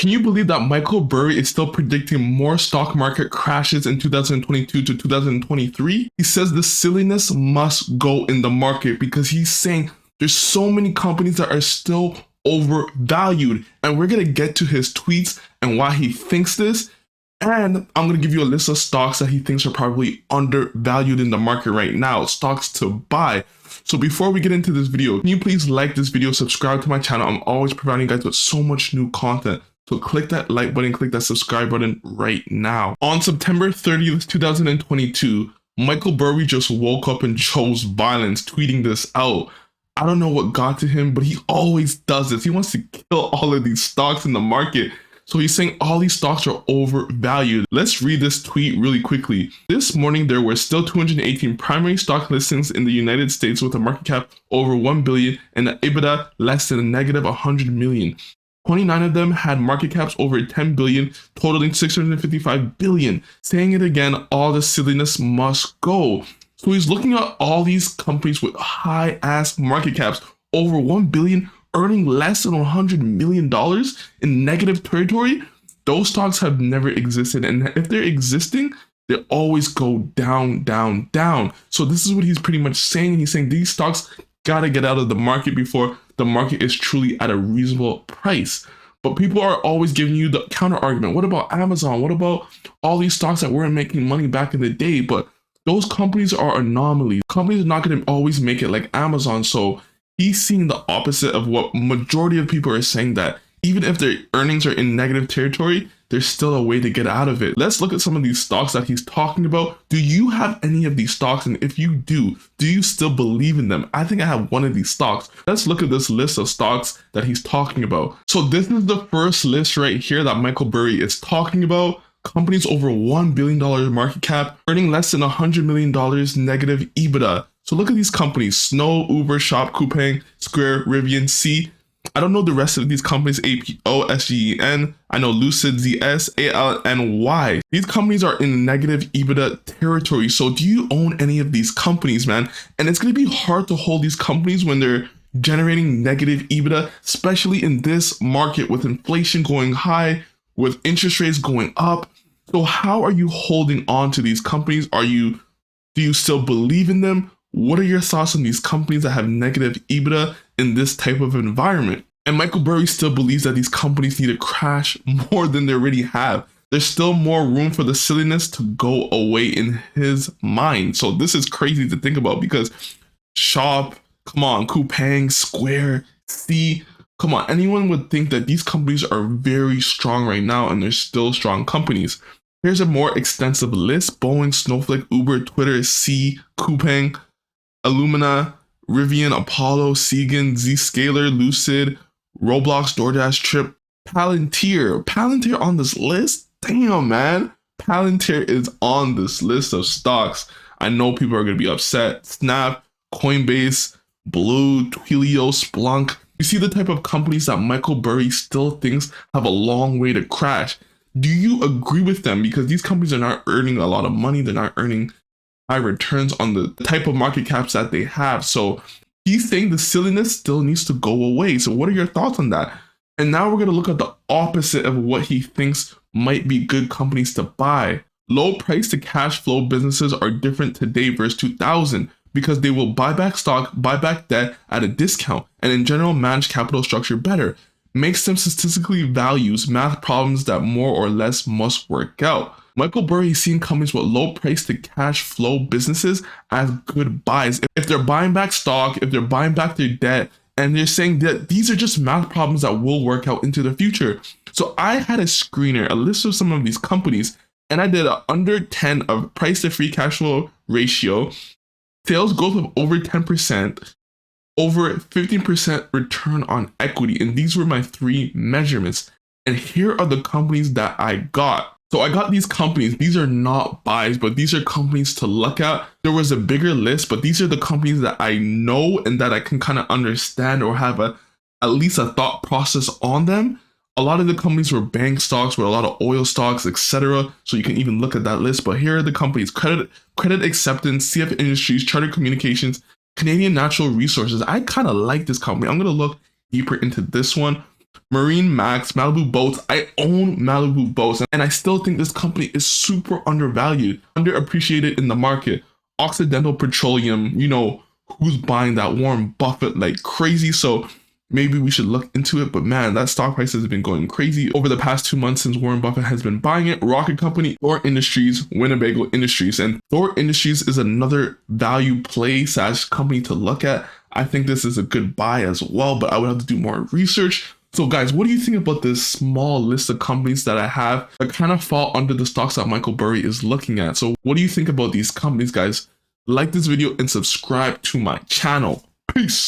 Can you believe that Michael Burry is still predicting more stock market crashes in 2022 to 2023? He says the silliness must go in the market because he's saying there's so many companies that are still overvalued. And we're going to get to his tweets and why he thinks this. And I'm going to give you a list of stocks that he thinks are probably undervalued in the market right now, stocks to buy. So before we get into this video, can you please like this video, subscribe to my channel? I'm always providing you guys with so much new content. So click that like button, click that subscribe button right now. On September 30th, 2022, Michael Burry just woke up and chose violence, tweeting this out. I don't know what got to him, but he always does this. He wants to kill all of these stocks in the market. So he's saying all these stocks are overvalued. Let's read this tweet really quickly. This morning, there were still 218 primary stock listings in the United States with a market cap over 1 billion and an EBITDA less than a negative 100 million. 29 of them had market caps over 10 billion, totaling 655 billion. Saying it again, all the silliness must go. So he's looking at all these companies with high ass market caps over 1 billion, earning less than $100 million in negative territory. Those stocks have never existed. And if they're existing, they always go down, down, down. So this is what he's pretty much saying. He's saying these stocks gotta get out of the market before the market is truly at a reasonable price. But people are always giving you the counter argument. What about Amazon? What about all these stocks that weren't making money back in the day? But those companies are anomalies. Companies are not going to always make it like Amazon. So he's seeing the opposite of what majority of people are saying, that even if their earnings are in negative territory, there's still a way to get out of it. Let's look at some of these stocks that he's talking about. Do you have any of these stocks? And if you do you still believe in them? I think I have one of these stocks. Let's look at this list of stocks that he's talking about. So this is the first list right here that Michael Burry is talking about. Companies over $1 billion market cap, earning less than $100 million negative EBITDA. So look at these companies: Snow, Uber, Shop, Coupang, Square, Rivian, C. I don't know the rest of these companies: APO, SGEN. I know Lucid, ZS, ALNY. These companies are in negative EBITDA territory. So do you own any of these companies, man? And it's going to be hard to hold these companies when they're generating negative EBITDA, especially in this market with inflation going high, with interest rates going up. So how are you holding on to these companies? Do you still believe in them? What are your thoughts on these companies that have negative EBITDA in this type of environment? And Michael Burry still believes that these companies need to crash more than they already have. There's still more room for the silliness to go away in his mind. So this is crazy to think about, because Shop, come on, Coupang, Square, C, come on, anyone would think that these companies are very strong right now, and they're still strong companies. Here's a more extensive list: Boeing, Snowflake, Uber, Twitter, C, Coupang, Illumina, Rivian, Apollo, Segan, Zscaler, Lucid, Roblox, Doordash, Trip, Palantir. Palantir on this list? Damn, man. Palantir is on this list of stocks. I know people are going to be upset. Snap, Coinbase, Blue, Twilio, Splunk. You see the type of companies that Michael Burry still thinks have a long way to crash. Do you agree with them? Because these companies are not earning a lot of money. They're not earning high returns on the type of market caps that they have. So he's saying the silliness still needs to go away. So what are your thoughts on that? And now we're going to look at the opposite of what he thinks might be good companies to buy. Low price to cash flow businesses are different today versus 2000. Because they will buy back stock, buy back debt at a discount, and in general manage capital structure better. Makes them statistically values math problems that more or less must work out. Michael Burry is seeing companies with low price to cash flow businesses as good buys. If they're buying back stock, if they're buying back their debt, and they're saying that these are just math problems that will work out into the future. So I had a screener, a list of some of these companies, and I did a under 10 of price to free cash flow ratio, sales growth of over 10%, over 15% return on equity. And these were my three measurements. And here are the companies that I got. So I got these companies. These are not buys, but these are companies to look at. There was a bigger list, but these are the companies that I know and that I can kind of understand or have at least a thought process on them. A lot of the companies were bank stocks, were a lot of oil stocks, etc. So you can even look at that list. But here are the companies: Credit Acceptance, CF Industries, Charter Communications, Canadian Natural Resources. I kind of like this company. I'm going to look deeper into this one. Marine Max, Malibu Boats. I own Malibu Boats, and I still think this company is super undervalued, underappreciated in the market. Occidental Petroleum, you know, who's buying that? Warren Buffett like crazy. So maybe we should look into it. But man, that stock price has been going crazy over the past 2 months since Warren Buffett has been buying it. Rocket Company, Thor Industries, Winnebago Industries. And Thor Industries is another value play / company to look at. I think this is a good buy as well, but I would have to do more research. So guys, what do you think about this small list of companies that I have that kind of fall under the stocks that Michael Burry is looking at? So what do you think about these companies, guys? Like this video and subscribe to my channel. Peace.